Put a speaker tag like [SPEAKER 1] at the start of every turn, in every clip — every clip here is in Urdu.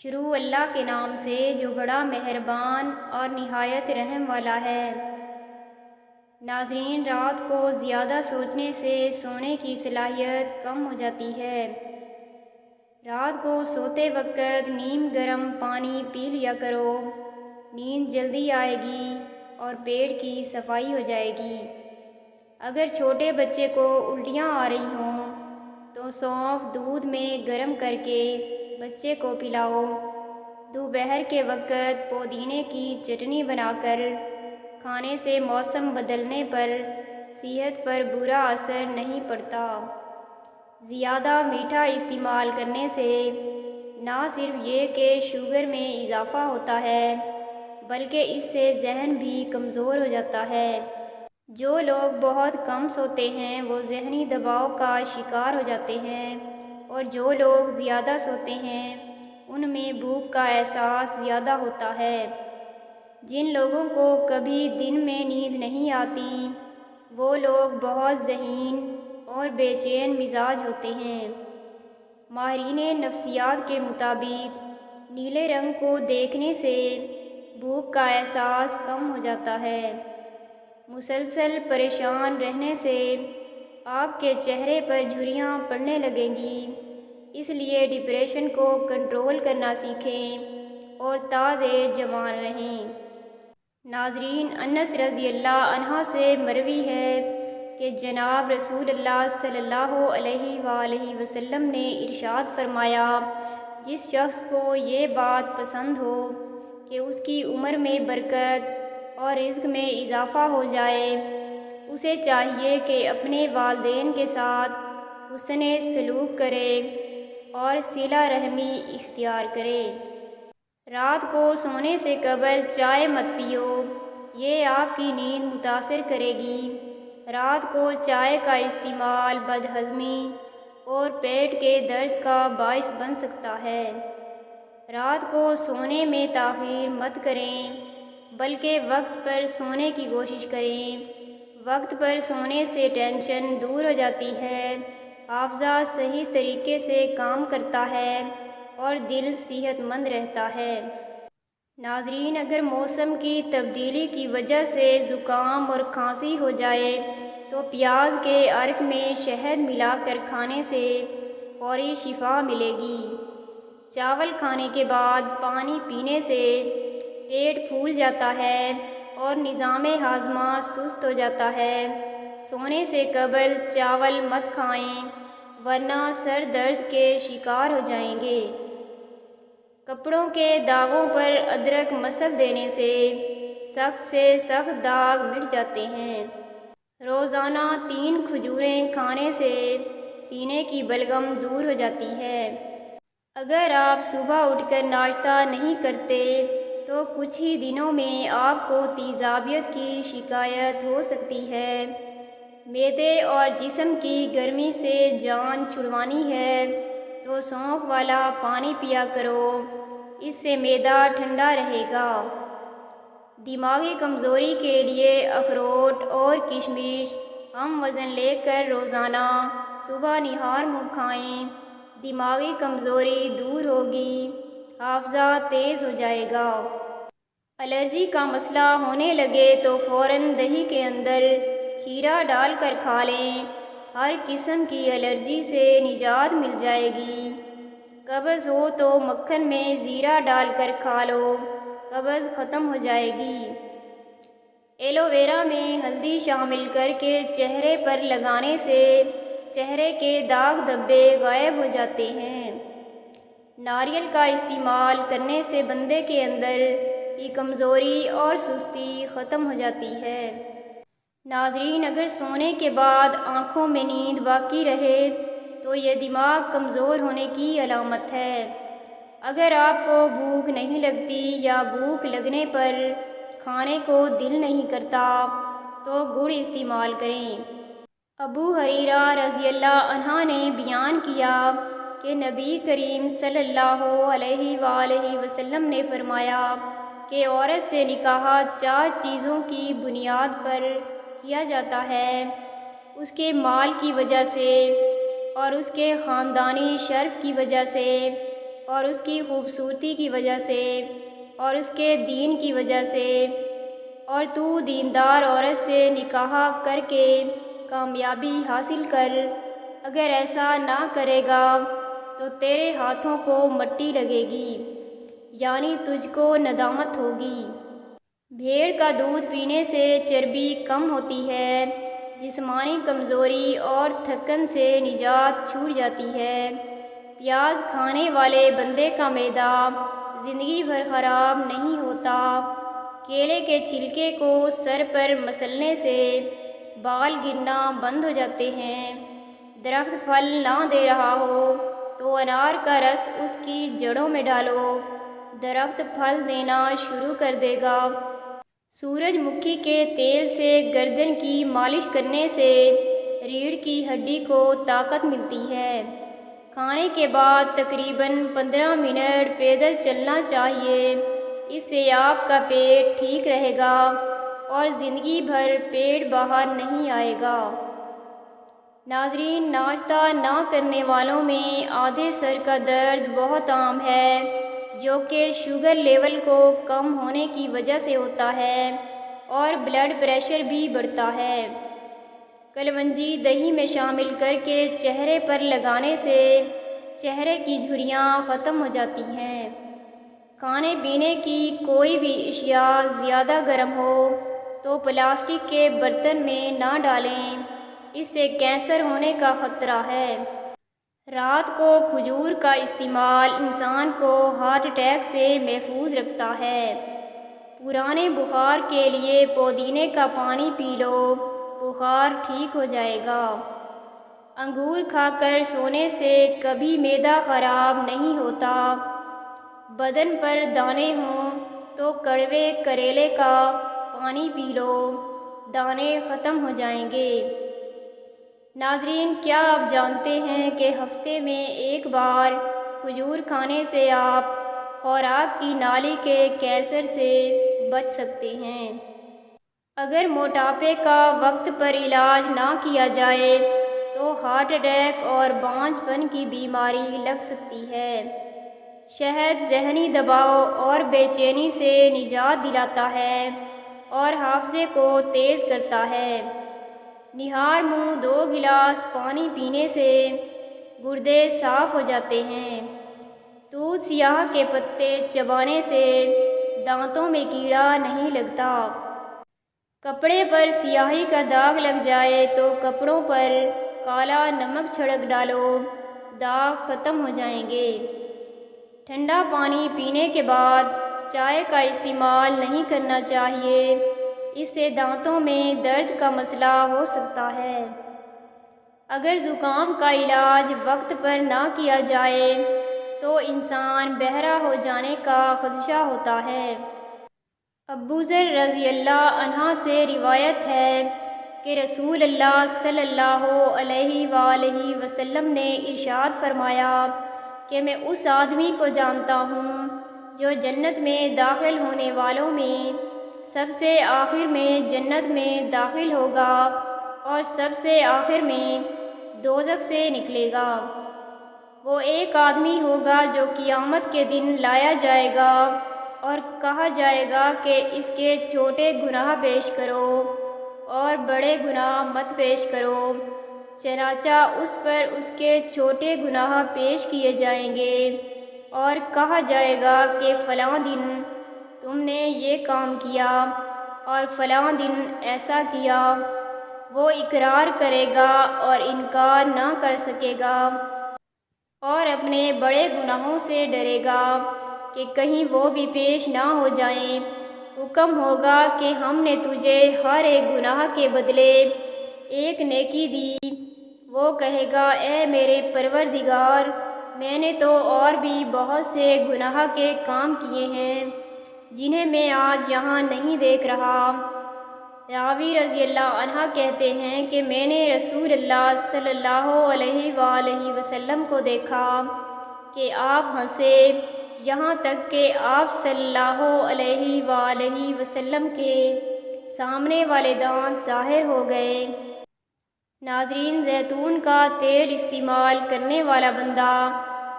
[SPEAKER 1] شروع اللہ کے نام سے جو بڑا مہربان اور نہایت رحم والا ہے۔ ناظرین، رات کو زیادہ سوچنے سے سونے کی صلاحیت کم ہو جاتی ہے۔ رات کو سوتے وقت نیم گرم پانی پی لیا کرو، نیند جلدی آئے گی اور پیٹ کی صفائی ہو جائے گی۔ اگر چھوٹے بچے کو الٹیاں آ رہی ہوں تو سونف دودھ میں گرم کر کے بچے کو پلاؤ۔ دوپہر کے وقت پودینے کی چٹنی بنا کر کھانے سے موسم بدلنے پر صحت پر برا اثر نہیں پڑتا۔ زیادہ میٹھا استعمال کرنے سے نہ صرف یہ کہ شوگر میں اضافہ ہوتا ہے بلکہ اس سے ذہن بھی کمزور ہو جاتا ہے۔ جو لوگ بہت کم سوتے ہیں وہ ذہنی دباؤ کا شکار ہو جاتے ہیں، اور جو لوگ زیادہ سوتے ہیں ان میں بھوک کا احساس زیادہ ہوتا ہے۔ جن لوگوں کو کبھی دن میں نیند نہیں آتی وہ لوگ بہت ذہین اور بے چین مزاج ہوتے ہیں۔ ماہرین نفسیات کے مطابق نیلے رنگ کو دیکھنے سے بھوک کا احساس کم ہو جاتا ہے۔ مسلسل پریشان رہنے سے آپ کے چہرے پر جھریاں پڑنے لگیں گی، اس لیے ڈپریشن کو کنٹرول کرنا سیکھیں اور تا دیر جوان رہیں۔ ناظرین، انس رضی اللہ عنہ سے مروی ہے کہ جناب رسول اللہ صلی اللہ علیہ وآلہ وسلم نے ارشاد فرمایا، جس شخص کو یہ بات پسند ہو کہ اس کی عمر میں برکت اور رزق میں اضافہ ہو جائے، اسے چاہیے کہ اپنے والدین کے ساتھ حسن سلوک کرے اور صلہ رحمی اختیار کرے۔ رات کو سونے سے قبل چائے مت پیو، یہ آپ کی نیند متاثر کرے گی۔ رات کو چائے کا استعمال بدہضمی اور پیٹ کے درد کا باعث بن سکتا ہے۔ رات کو سونے میں تاخیر مت کریں بلکہ وقت پر سونے کی کوشش کریں۔ وقت پر سونے سے ٹینشن دور ہو جاتی ہے، حافظہ صحیح طریقے سے کام کرتا ہے اور دل صحت مند رہتا ہے۔ ناظرین، اگر موسم کی تبدیلی کی وجہ سے زکام اور کھانسی ہو جائے تو پیاز کے عرق میں شہد ملا کر کھانے سے فوری شفا ملے گی۔ چاول کھانے کے بعد پانی پینے سے پیٹ پھول جاتا ہے اور نظام ہاضمہ سست ہو جاتا ہے۔ سونے سے قبل چاول مت کھائیں ورنہ سر درد کے شکار ہو جائیں گے۔ کپڑوں کے داغوں پر ادرک مسل دینے سے سخت داغ مٹ جاتے ہیں۔ روزانہ 3 کھجوریں کھانے سے سینے کی بلغم دور ہو جاتی ہے۔ اگر آپ صبح اٹھ کر ناشتہ نہیں کرتے تو کچھ ہی دنوں میں آپ کو تیزابیت کی شکایت ہو سکتی ہے۔ معدے اور جسم کی گرمی سے جان چھڑوانی ہے تو سونف والا پانی پیا کرو، اس سے معدہ ٹھنڈا رہے گا۔ دماغی کمزوری کے لیے اخروٹ اور کشمش ہم وزن لے کر روزانہ صبح نہار منہ کھائیں، دماغی کمزوری دور ہوگی، حافظہ تیز ہو جائے گا۔ الرجی کا مسئلہ ہونے لگے تو فوراً دہی کے اندر کھیرا ڈال کر کھا لیں، ہر قسم کی الرجی سے نجات مل جائے گی۔ قبض ہو تو مکھن میں زیرہ ڈال کر کھا لو، قبض ختم ہو جائے گی۔ ایلو ویرا میں ہلدی شامل کر کے چہرے پر لگانے سے چہرے کے داغ دھبے غائب ہو جاتے ہیں۔ ناریل کا استعمال کرنے سے بندے کے اندر کی کمزوری اور سستی ختم ہو جاتی ہے۔ ناظرین، اگر سونے کے بعد آنکھوں میں نیند باقی رہے تو یہ دماغ کمزور ہونے کی علامت ہے۔ اگر آپ کو بھوک نہیں لگتی یا بھوک لگنے پر کھانے کو دل نہیں کرتا تو گڑ استعمال کریں۔ ابو ہریرہ رضی اللہ عنہ نے بیان کیا کہ نبی کریم صلی اللہ علیہ وآلہ وسلم نے فرمایا کہ عورت سے نکاح 4 چیزوں کی بنیاد پر کیا جاتا ہے: اس کے مال کی وجہ سے اور اس کے خاندانی شرف کی وجہ سے اور اس کی خوبصورتی کی وجہ سے اور اس کے دین کی وجہ سے، اور تو دیندار عورت سے نکاح کر کے کامیابی حاصل کر۔ اگر ایسا نہ کرے گا تو تیرے ہاتھوں کو مٹی لگے گی، یعنی تجھ کو ندامت ہوگی۔ بھیڑ کا دودھ پینے سے چربی کم ہوتی ہے، جسمانی کمزوری اور تھکن سے نجات چھوٹ جاتی ہے۔ پیاز کھانے والے بندے کا معدہ زندگی بھر خراب نہیں ہوتا۔ کیلے کے چھلکے کو سر پر مسلنے سے بال گرنا بند ہو جاتے ہیں۔ درخت پھل نہ دے رہا ہو تو انار کا رس اس کی جڑوں میں ڈالو، درخت پھل دینا شروع کر دے گا۔ سورج مکھی کے تیل سے گردن کی مالش کرنے سے ریڑھ کی ہڈی کو طاقت ملتی ہے۔ کھانے کے بعد تقریباً 15 منٹ پیدل چلنا چاہیے، اس سے آپ کا پیٹ ٹھیک رہے گا اور زندگی بھر پیٹ باہر نہیں آئے گا۔ ناظرین، ناشتہ نہ کرنے والوں میں آدھے سر کا درد بہت عام ہے، جو کہ شوگر لیول کو کم ہونے کی وجہ سے ہوتا ہے اور بلڈ پریشر بھی بڑھتا ہے۔ کلونجی دہی میں شامل کر کے چہرے پر لگانے سے چہرے کی جھریاں ختم ہو جاتی ہیں۔ کھانے پینے کی کوئی بھی اشیاء زیادہ گرم ہو تو پلاسٹک کے برتن میں نہ ڈالیں، اس سے کینسر ہونے کا خطرہ ہے۔ رات کو کھجور کا استعمال انسان کو ہارٹ اٹیک سے محفوظ رکھتا ہے۔ پرانے بخار کے لیے پودینے کا پانی پی لو، بخار ٹھیک ہو جائے گا۔ انگور کھا کر سونے سے کبھی معدہ خراب نہیں ہوتا۔ بدن پر دانے ہوں تو کڑوے کریلے کا پانی پی لو، دانے ختم ہو جائیں گے۔ ناظرین، کیا آپ جانتے ہیں کہ ہفتے میں ایک بار کھجور کھانے سے آپ خوراک کی نالی کے کینسر سے بچ سکتے ہیں؟ اگر موٹاپے کا وقت پر علاج نہ کیا جائے تو ہارٹ اٹیک اور بانجھ پن کی بیماری لگ سکتی ہے۔ شہد ذہنی دباؤ اور بے چینی سے نجات دلاتا ہے اور حافظے کو تیز کرتا ہے۔ نہار منہ 2 گلاس پانی پینے سے گردے صاف ہو جاتے ہیں۔ دودھ سیاہ کے پتے چبانے سے دانتوں میں کیڑا نہیں لگتا۔ کپڑے پر سیاہی کا داغ لگ جائے تو کپڑوں پر کالا نمک چھڑک ڈالو، داغ ختم ہو جائیں گے۔ ٹھنڈا پانی پینے کے بعد چائے کا استعمال نہیں کرنا چاہیے، اس سے دانتوں میں درد کا مسئلہ ہو سکتا ہے۔ اگر زکام کا علاج وقت پر نہ کیا جائے تو انسان بہرا ہو جانے کا خدشہ ہوتا ہے۔ ابوذر رضی اللہ عنہ سے روایت ہے کہ رسول اللہ صلی اللہ علیہ وآلہ وسلم نے ارشاد فرمایا کہ میں اس آدمی کو جانتا ہوں جو جنت میں داخل ہونے والوں میں سب سے آخر میں جنت میں داخل ہوگا اور سب سے آخر میں دوزخ سے نکلے گا۔ وہ ایک آدمی ہوگا جو قیامت کے دن لایا جائے گا اور کہا جائے گا کہ اس کے چھوٹے گناہ پیش کرو اور بڑے گناہ مت پیش کرو۔ چنانچہ اس پر اس کے چھوٹے گناہ پیش کیے جائیں گے اور کہا جائے گا کہ فلاں دن تم نے یہ کام کیا اور فلاں دن ایسا کیا۔ وہ اقرار کرے گا اور انکار نہ کر سکے گا اور اپنے بڑے گناہوں سے ڈرے گا کہ کہیں وہ بھی پیش نہ ہو جائیں۔ حکم ہوگا کہ ہم نے تجھے ہر ایک گناہ کے بدلے ایک نیکی دی۔ وہ کہے گا، اے میرے پروردگار، میں نے تو اور بھی بہت سے گناہ کے کام کیے ہیں جنہیں میں آج یہاں نہیں دیکھ رہا۔ راوی رضی اللہ عنہ کہتے ہیں کہ میں نے رسول اللہ صلی اللہ علیہ وآلہ وسلم کو دیکھا کہ آپ ہنسے، یہاں تک کہ آپ صلی اللہ علیہ وآلہ وسلم کے سامنے والے دانت ظاہر ہو گئے۔ ناظرین، زیتون کا تیل استعمال کرنے والا بندہ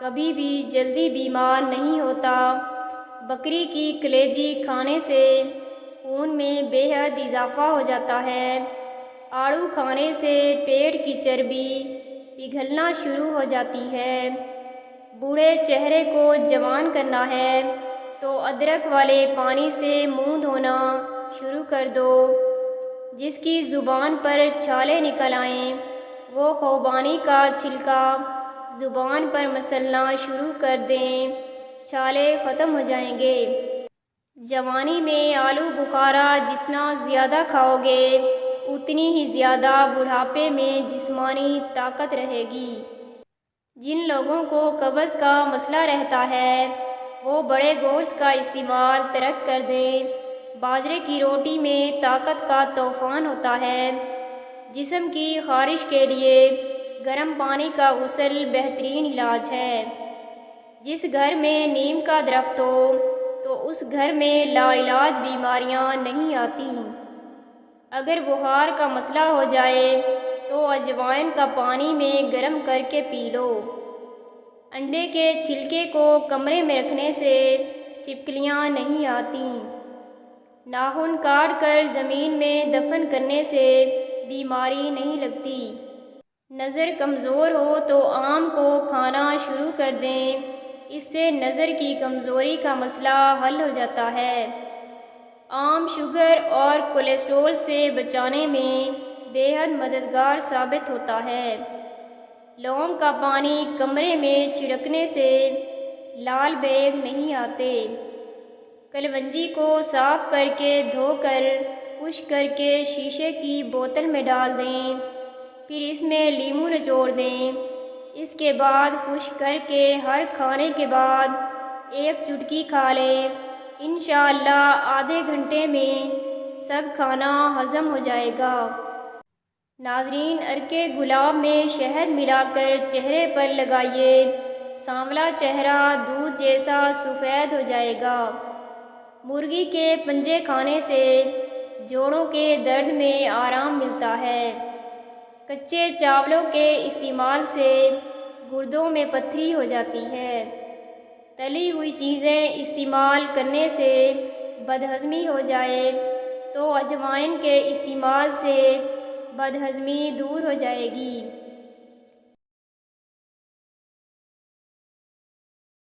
[SPEAKER 1] کبھی بھی جلدی بیمار نہیں ہوتا۔ بکری کی کلیجی کھانے سے خون میں بے حد اضافہ ہو جاتا ہے۔ آڑو کھانے سے پیٹ کی چربی پگھلنا شروع ہو جاتی ہے۔ بوڑھے چہرے کو جوان کرنا ہے تو ادرک والے پانی سے منہ دھونا شروع کر دو۔ جس کی زبان پر چھالے نکل آئیں وہ خوبانی کا چھلکا زبان پر مسلنا شروع کر دیں، چھالے ختم ہو جائیں گے۔ جوانی میں آلو بخارا جتنا زیادہ کھاؤ گے اتنی ہی زیادہ بڑھاپے میں جسمانی طاقت رہے گی۔ جن لوگوں کو قبض کا مسئلہ رہتا ہے وہ بڑے گوشت کا استعمال ترک کر دیں۔ باجرے کی روٹی میں طاقت کا طوفان ہوتا ہے۔ جسم کی خارش کے لیے گرم پانی کا غسل بہترین علاج ہے۔ جس گھر میں نیم کا درخت ہو تو اس گھر میں لا علاج بیماریاں نہیں آتی۔ اگر بخار کا مسئلہ ہو جائے تو اجوائن کا پانی میں گرم کر کے پی لو۔ انڈے کے چھلکے کو کمرے میں رکھنے سے چھپکلیاں نہیں آتیں۔ ناخن کاٹ کر زمین میں دفن کرنے سے بیماری نہیں لگتی۔ نظر کمزور ہو تو آم کو کھانا شروع کر دیں، اس سے نظر کی کمزوری کا مسئلہ حل ہو جاتا ہے۔ آم شوگر اور کولیسٹرول سے بچانے میں بے حد مددگار ثابت ہوتا ہے۔ لونگ کا پانی کمرے میں چھڑکنے سے لال بیگ نہیں آتے۔ کلونجی کو صاف کر کے دھو کر خشک کر کے شیشے کی بوتل میں ڈال دیں، پھر اس میں لیموں نچوڑ دیں۔ اس کے بعد خشک کر کے ہر کھانے کے بعد ایک چٹکی کھا لیں۔ انشاءاللہ آدھے گھنٹے میں سب کھانا ہضم ہو جائے گا۔ ناظرین، عرق گلاب میں شہد ملا کر چہرے پر لگائیے، سانولا چہرہ دودھ جیسا سفید ہو جائے گا۔ مرغی کے پنجے کھانے سے جوڑوں کے درد میں آرام ملتا ہے۔ کچے چاولوں کے استعمال سے گردوں میں پتھری ہو جاتی ہے۔ تلی ہوئی چیزیں استعمال کرنے سے بدہضمی ہو جائے تو اجوائن کے استعمال سے بدہضمی دور ہو جائے گی۔